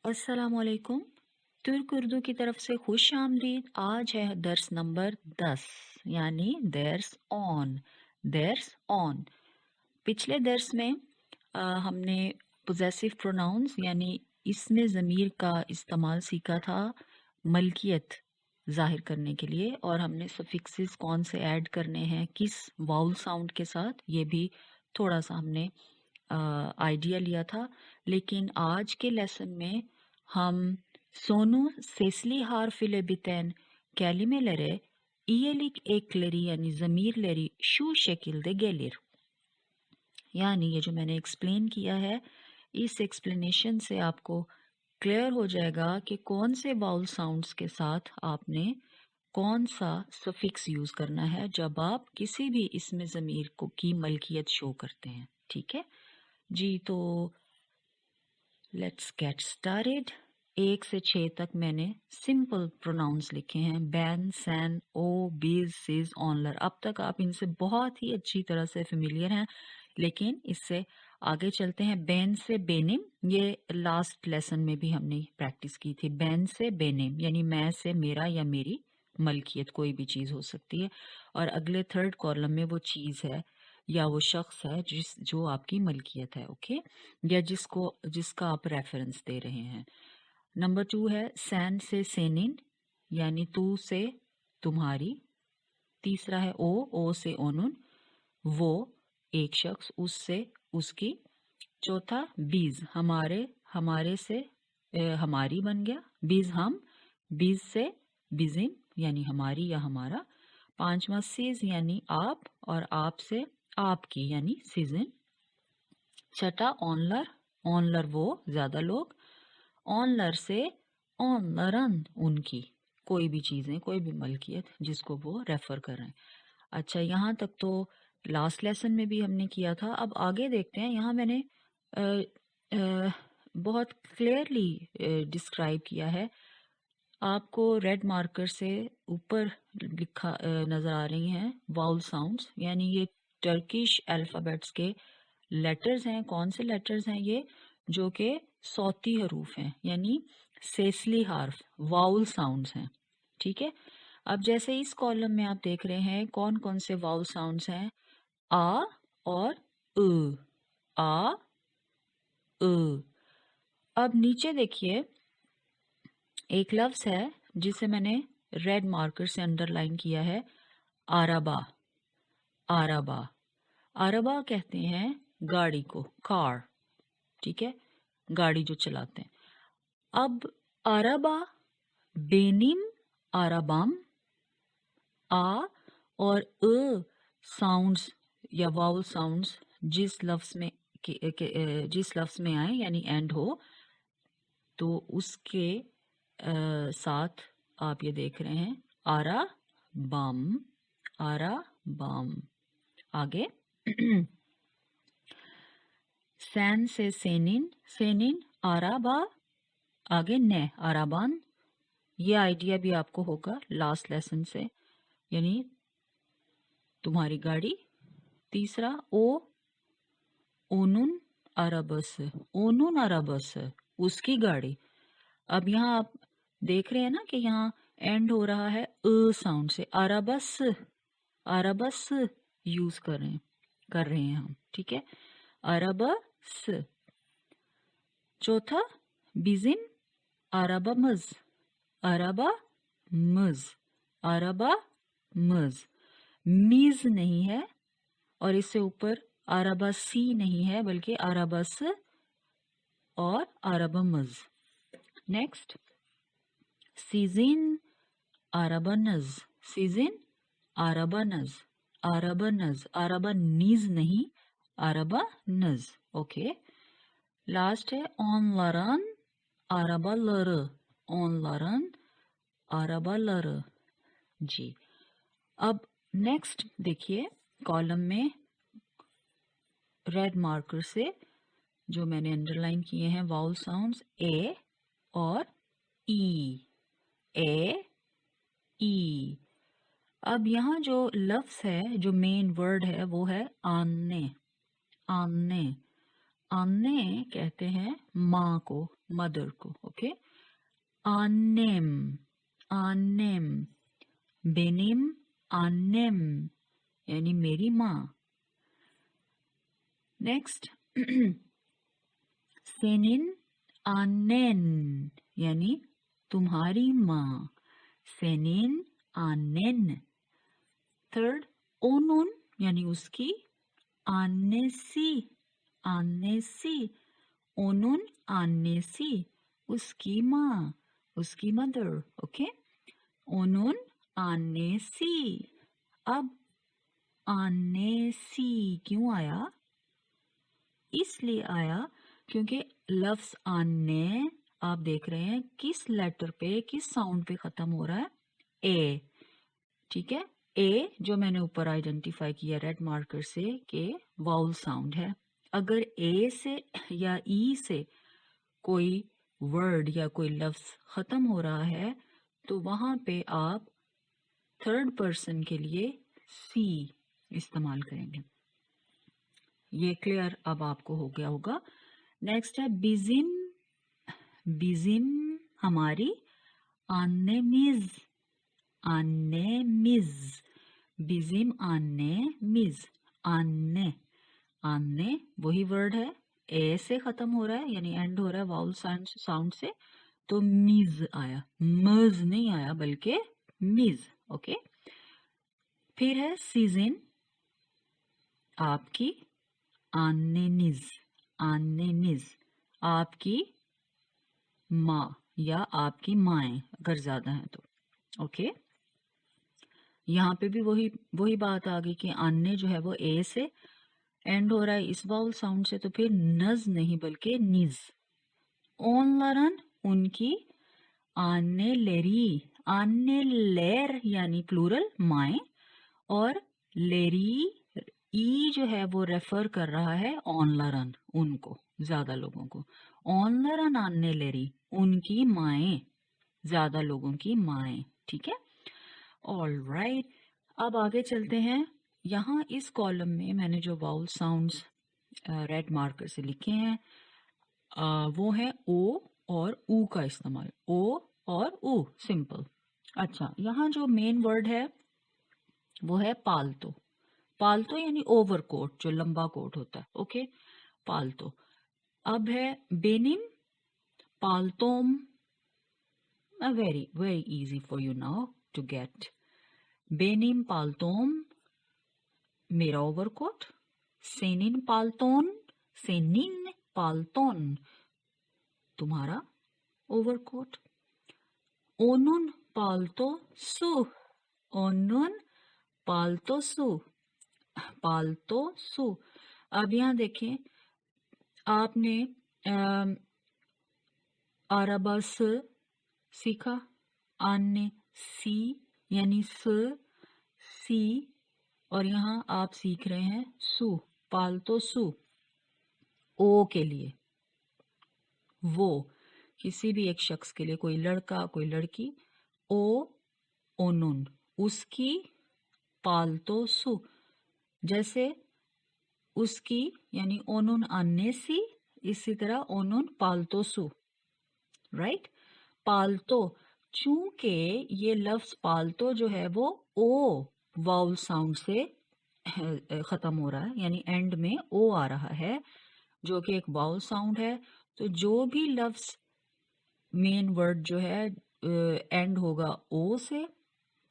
अस्सलाम वालेकुम। तुर्क उर्दू की तरफ से खुश आमदीद। आज है दर्स नंबर 10 यानी देर्स ऑन। पिछले दर्स में हमने पोजेसिव प्रोनाउंस यानी इसमें ज़मीर का इस्तेमाल सीखा था मलकियत जाहिर करने के लिए, और हमने सफिक्सेस कौन से ऐड करने हैं किस वाउल साउंड के साथ, ये भी थोड़ा सा हमने आइडिया लिया था। लेकिन आज के लेसन में हम sonu sesli harfiyle biten kelimelere iyelik ekleri yani zamirleri şu şekilde gelir. यानी ये जो मैंने एक्सप्लेन किया है, इस एक्सप्लेनेशन से आपको क्लियर हो जाएगा कि कौन से वाउल साउंड्स के साथ आपने कौन सा सफिक्स यूज करना है जब आप किसी भी इसमें ज़मीर को की मलकियत शो करते हैं। ठीक है जी, तो लेट्स गेट स्टार्टेड। 1 से 6 तक मैंने सिंपल प्रोनाउंस लिखे हैं, बैन, सैन, ओ, बीज, सिज, ऑनलर। अब तक आप इनसे बहुत ही अच्छी तरह से फेमिलियर हैं, लेकिन इससे आगे चलते हैं। बैन से बेनिम, ये लास्ट लेसन में भी हमने प्रैक्टिस की थी। बैन से बेनिम यानी मैं से मेरा या मेरी मलकियत, कोई भी चीज़ हो सकती है, और अगले थर्ड कॉलम में वो चीज़ है या वो शख्स है जो आपकी मलकियत है, ओके, या जिसका आप रेफरेंस दे रहे हैं। नंबर 2 है सैन से सेनिन यानी तू से तुम्हारी। तीसरा है ओ से ओनुन, वो एक शख्स, उससे उसकी। चौथा बीज, हमारे से हमारी बन गया, बीज हम, बीज से बिजिन यानी हमारी या हमारा। पांचवा सीज यानी आप, और आप से आपकी यानी सीजन। छठा ऑनलर, ऑनलर वो ज्यादा लोग। ऑनलर से ऑनलरन उनकी, कोई भी चीजें, कोई भी मलकियत जिसको वो रेफर कर रहे हैं। अच्छा, यहाँ तक तो लास्ट लेसन में भी हमने किया था। अब आगे देखते हैं। यहाँ मैंने अ, अ, बहुत क्लियरली डिस्क्राइब किया है। आपको रेड मार्कर से ऊपर लिखा नजर आ रही हैं वाउल साउंड्स, यानी ये टर्किश अल्फाबेट्स के लेटर्स हैं। कौन से लेटर्स हैं ये? जो कि सौती हरूफ हैं, यानी सेसली हार्फ, वाउल साउंड्स हैं। ठीक है, अब जैसे इस कॉलम में आप देख रहे हैं कौन कौन से वाउल साउंड्स हैं, आ और उ, आ उ। अब नीचे देखिए, एक लफ्ज है जिसे मैंने रेड मार्कर से अंडरलाइन किया है, आरबा। आरबा, आरबा कहते हैं गाड़ी को, कार। ठीक है, गाड़ी जो चलाते हैं। अब आरबा, बेनिम, आराबाम, आ और साउंड्स या वाउल साउंड्स जिस लफ्ज में जिस लफ्ज में आए यानी एंड हो, तो उसके साथ आप ये देख रहे हैं आरा बम, आरा बम। आगे सैन से सेनिन, सेनिन आराबा। आगे ने, आराबान। ये आइडिया भी आपको होगा लास्ट लेसन से, यानी तुम्हारी गाड़ी। तीसरा ओ, ओनुन अरबस, ओनुन अरबस, उसकी गाड़ी। अब यहाँ आप देख रहे हैं ना कि यहाँ एंड हो रहा है अ साउंड से, अरबस, अरबस यूज कर रहे हैं हम। ठीक है, अरबस। चौथा बिजिम, अरबमज, अरबा मज, अरबा मज। मीज नहीं है, और इससे ऊपर अरबसी नहीं है, बल्कि अरबस और अरबमज। नेक्स्ट सीजिन, अरबनज, सीजिन अरबनज, अरबनज, अरबनीज नहीं, अरबनज। ओके, लास्ट है ऑनलरन, अरबलर, ऑनलरन, अरबलर। जी, अब नेक्स्ट देखिए, कॉलम में रेड मार्कर से जो मैंने अंडरलाइन किए हैं वाउल साउंड्स, ए और ई, ए ई। अब यहाँ जो लफ्ज है, जो मेन वर्ड है, वो है आने, आने, आने कहते हैं माँ को, मदर को. Okay, annem, annem, benim annem यानी मेरी माँ. नेक्स्ट, senin annen यानी तुम्हारी माँ. senin annen. थर्ड, onun यानी उसकी. annesi, annesi, onun annesi उसकी माँ, उसकी मदर. Okay, onun annesi. अब annesi क्यों आया? इसलिए आया क्योंकि लफ्ज आने आप देख रहे हैं किस लेटर पे, किस साउंड पे खत्म हो रहा है? ए. ठीक है, ए जो मैंने ऊपर आइडेंटिफाई किया रेड मार्कर से कि वाउल साउंड है. अगर ए से या ई से कोई वर्ड या कोई लफ्ज खत्म हो रहा है तो वहां पे आप थर्ड पर्सन के लिए सी इस्तेमाल करेंगे. ये क्लियर अब आपको हो गया होगा. नेक्स्ट है बिजिम. बिजिम हमारी. annemiz, annemiz, bizim annemiz. anne, anne वही वर्ड है, ए से खत्म हो रहा है यानी एंड हो रहा है वाउल साउंड से, तो मिज आया, मज नहीं आया बल्कि मिज. ओके, फिर है सीजन आपकी. anneniz, anneniz आपकी माँ या आपकी माएँ अगर ज्यादा है तो. ओके, यहाँ पे भी वही वही बात आ गई कि अन्य जो है वो ए से एंड हो रहा है इस वाउल साउंड से, तो फिर नज नहीं बल्कि निज. ओनलरन उनकी. आने लेरी, आने लेर यानी प्लूरल माए, और लेरी ई जो है वो रेफर कर रहा है ओनलरन उनको, ज्यादा लोगों को. ओनलरन आने लेरी उनकी माए, ज्यादा लोगों की माए. ठीक है, ऑल राइट. अब आगे चलते हैं. यहाँ इस कॉलम में मैंने जो वाउल साउंड्स रेड मार्कर से लिखे हैं वो है ओ और ऊ का इस्तेमाल. ओ और ऊ सिंपल. अच्छा, यहाँ जो मेन वर्ड है वो है पालतो. पालतो यानी ओवर कोट, जो लंबा कोट होता है. ओके, पालतो. अब है बेनिम, पालतोम. Very very easy for you now to get. बेनिम पालतोम मेरा ओवरकोट. सेनिन पालतोन, सेनिन पालतोन तुम्हारा ओवरकोट. ओनुन पालतो सु, ओनुन पालतो सु, पालतो सु. अब यहाँ देखें, आपने अरबस सीखा, आने सी यानी स, सी, और यहाँ आप सीख रहे हैं सु, पालतो सु. ओ के लिए, वो किसी भी एक शख्स के लिए, कोई लड़का कोई लड़की. ओ ओनुन उसकी, पालतो सु जैसे उसकी यानी ओनुन अन्नेसी, इसी तरह ओनुन पालतो सु. राइट, पालतो. चूंकि ये लफ्ज पालतो जो है वो ओ वाउल साउंड से खत्म हो रहा है यानी एंड में ओ आ रहा है जो कि एक वाउल साउंड है, तो जो भी लफ्ज मेन वर्ड जो है एंड होगा ओ से,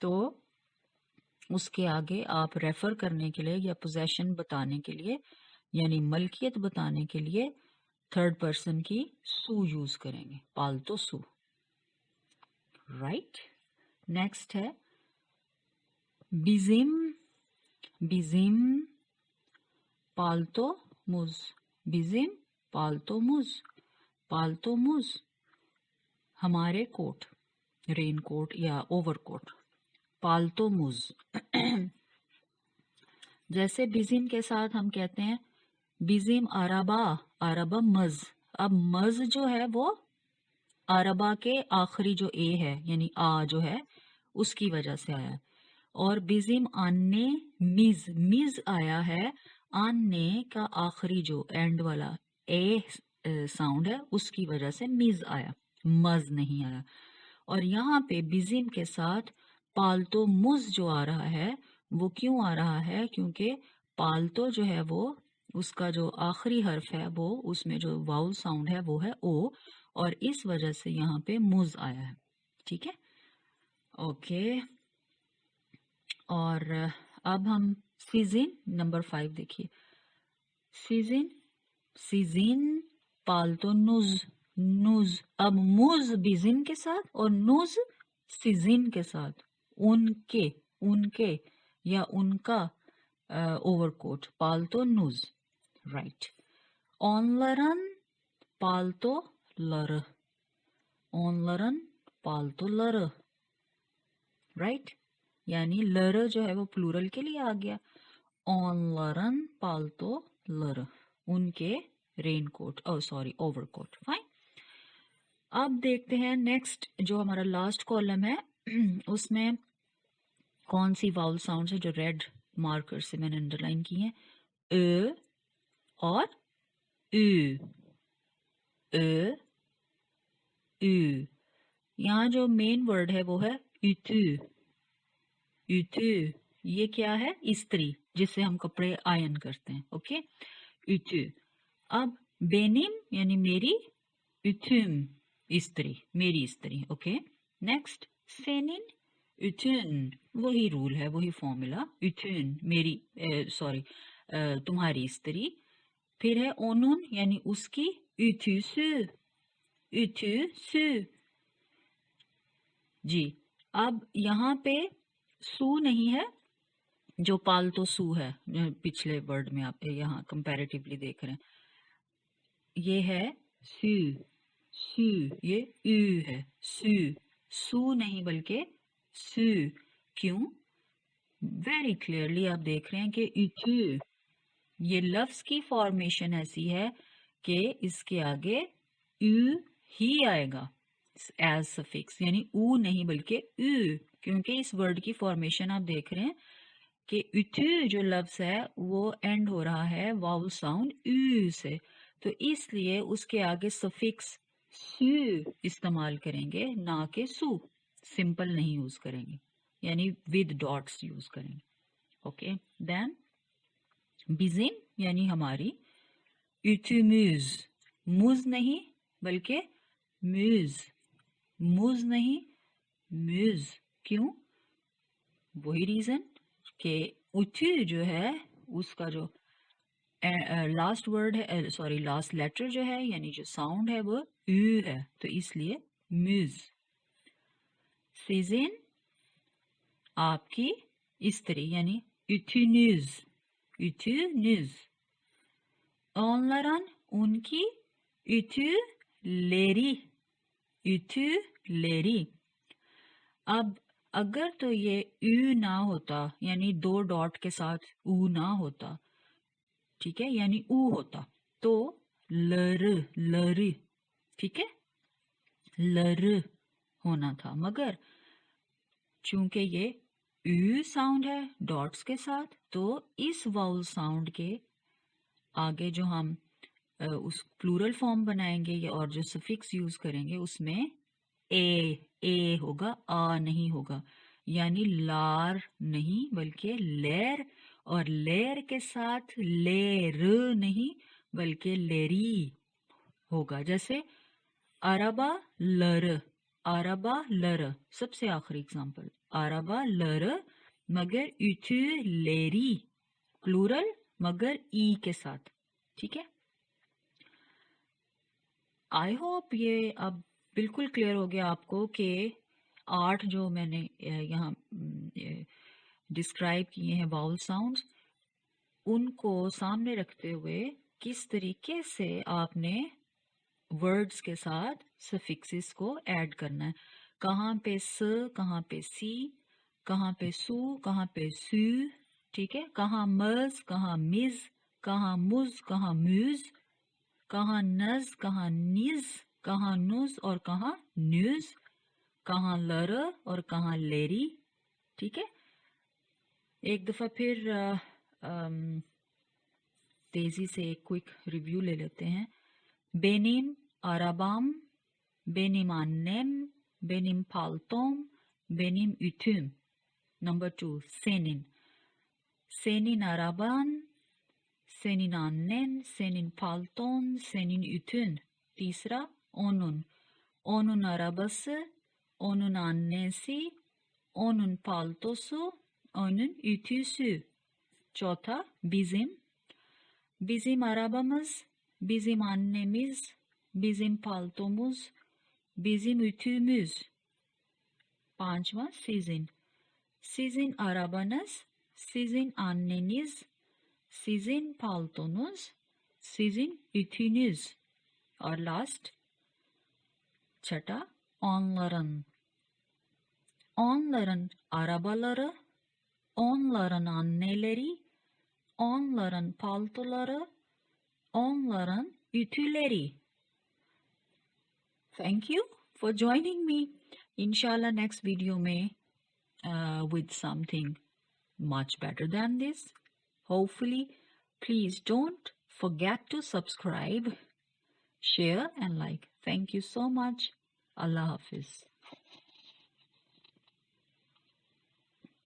तो उसके आगे आप रेफर करने के लिए या पोजेशन बताने के लिए यानी मलकियत बताने के लिए थर्ड पर्सन की सु यूज करेंगे, पालतो सु. राइट, नेक्स्ट है बिजिम. बिजिम पालतो मुज, बिजिम पालतो मुज, पालतो मुज हमारे कोट, रेन कोट या ओवरकोट. पालतो मुज. जैसे बिजिम के साथ हम कहते हैं बिजिम अरबा, अरबा मज. अब मज जो है वो अरबा के आखिरी जो ए है यानी आ जो है उसकी वजह से आया. और बिजिम आने मिज, मिज आया है आने का आखिरी जो एंड वाला ए साउंड है उसकी वजह से मिज आया, मज नहीं आया। और यहाँ पे बिजिम के साथ पाल्तो मुज जो आ रहा है वो क्यों आ रहा है, क्योंकि पाल्तो जो है वो उसका जो आखिरी हर्फ है वो उसमें जो वाउल साउंड है वो है ओ, और इस वजह से यहाँ पे मुज आया है। ठीक है, ओके। और अब हम सीजिन नंबर 5 देखिए। सीजिन, सीजिन पाल्तो नुज, नुज। अब मुज बिजिन के साथ और नुज सीजिन के साथ। उनके, उनके या उनका ओवरकोट पाल्तो नुज, राइट। ऑनलरन पाल्तो लर, ऑनलरन पाल्तो लर, राइट। यानी लर जो है वो प्लूरल के लिए आ गया। ऑनलरन पाल्तो लर, उनके रेनकोट, ओ सॉरी ओवरकोट, फाइन। अब देखते हैं नेक्स्ट जो हमारा लास्ट कॉलम है उसमें कौन सी वाउल साउंड है जो रेड मार्कर से मैंने अंडरलाइन की है। अ और उ, अ उ। यहाँ जो मेन वर्ड है वो है इतु, इतु। ये क्या है, इस्त्री, जिससे हम कपड़े आयन करते हैं, ओके, इतु। अब बेनिम यानी मेरी, इथुम इस्त्री, मेरी स्त्री, ओके। नेक्स्ट सेनिन इथुन, वही रूल है, वही फॉर्मूला, इथुन मेरी, सॉरी तुम्हारी स्त्री। फिर है ओनुन यानी उसकी, इथुसु, इथुसु, जी। अब यहाँ पे सु नहीं है, जो पाल्तो सु है पिछले वर्ड में आप यहाँ कंपैरेटिवली देख रहे हैं, ये है सु, सु, ये उ है, सु, सु नहीं बल्कि सु। क्यों, वेरी क्लियरली आप देख रहे हैं कि इथु, ये लफ्ज की फॉर्मेशन ऐसी है कि इसके आगे उ ही आएगा एज सफिक्स, यानी उ नहीं बल्कि उ, क्योंकि इस वर्ड की फॉर्मेशन आप देख रहे हैं कि इथु जो लफ्ज है वो एंड हो रहा है वाउल साउंड उ से, तो इसलिए उसके आगे सफिक्स सु इस्तेमाल करेंगे, ना कि सु, सिंपल नहीं यूज करेंगे, यानी विद डॉट्स यूज करेंगे, ओके। देन बिजिन यानी हमारी, इथुमुज, मुज नहीं बल्कि म्यूज, मुज नहीं म्यूज। क्यों, वही रीजन कि उथु जो है उसका जो लास्ट वर्ड है, सॉरी लास्ट लेटर जो है यानी जो साउंड है वो उ है, तो इसलिए म्यूज। सीजिन आपकी स्त्री यानी इथुन्यूज, इथुन्यूज। ऑनलरन उनकी, इथु लेरी, इथु लेरी। अब अगर तो ये उ ना होता यानी दो डॉट के साथ उ ना होता, ठीक है, यानी उ होता तो लर, लर, ठीक है, लर होना था, मगर चूंकि ये उ साउंड है डॉट्स के साथ, तो इस वाउल साउंड के आगे जो हम उस प्लूरल फॉर्म बनाएंगे और जो सफिक्स यूज करेंगे उसमें ए होगा, आ नहीं होगा, यानी लार नहीं बल्कि लेर, और लेर के साथ लेर नहीं बल्कि लेरी होगा। जैसे अरबा लर, अरबा लर, सबसे आखिरी एग्जांपल, अरबा लर मगर इथु लेरी, प्लूरल मगर ई के साथ, ठीक है। आई होप ये अब बिल्कुल क्लियर हो गया आपको कि 8 जो मैंने यहाँ डिस्क्राइब किए हैं वाउल साउंड्स, उनको सामने रखते हुए किस तरीके से आपने वर्ड्स के साथ सफिक्सेस को ऐड करना है, कहाँ पे स, कहाँ पे सी, कहाँ पे सु, कहाँ पे सू, ठीक है, कहाँ मज, कहाँ मिज, कहाँ मुज, कहाँ म्यूज, कहाँ नज, कहाँ निज, कहाँ नुज और कहाँ न्यूज, कहाँ लर और कहाँ लेरी, ठीक है। एक दफा फिर तेजी से एक क्विक रिव्यू ले लेते हैं। Benim arabam, benim annem, benim paltom, benim ütüm. Number 2, senin. Senin araban, senin annen, senin palton, senin ütün. Tisra, onun. Onun arabası, onun annesi, onun paltosu, onun ütüsü. Çota, bizim. Bizim arabamız, bizim annemiz, bizim paltomuz, bizim ütümüz. Panchma, sizin. Sizin arabanız, sizin anneniz, sizin paltonuz, sizin ütünüz. Or last, çata, onların. Onların arabaları, onların anneleri, onların paltoları, onların ütüleri. Thank you for joining me. Inshallah next video may with something much better than this. Hopefully, please don't forget to subscribe, share and like. Thank you so much. Allah Hafiz.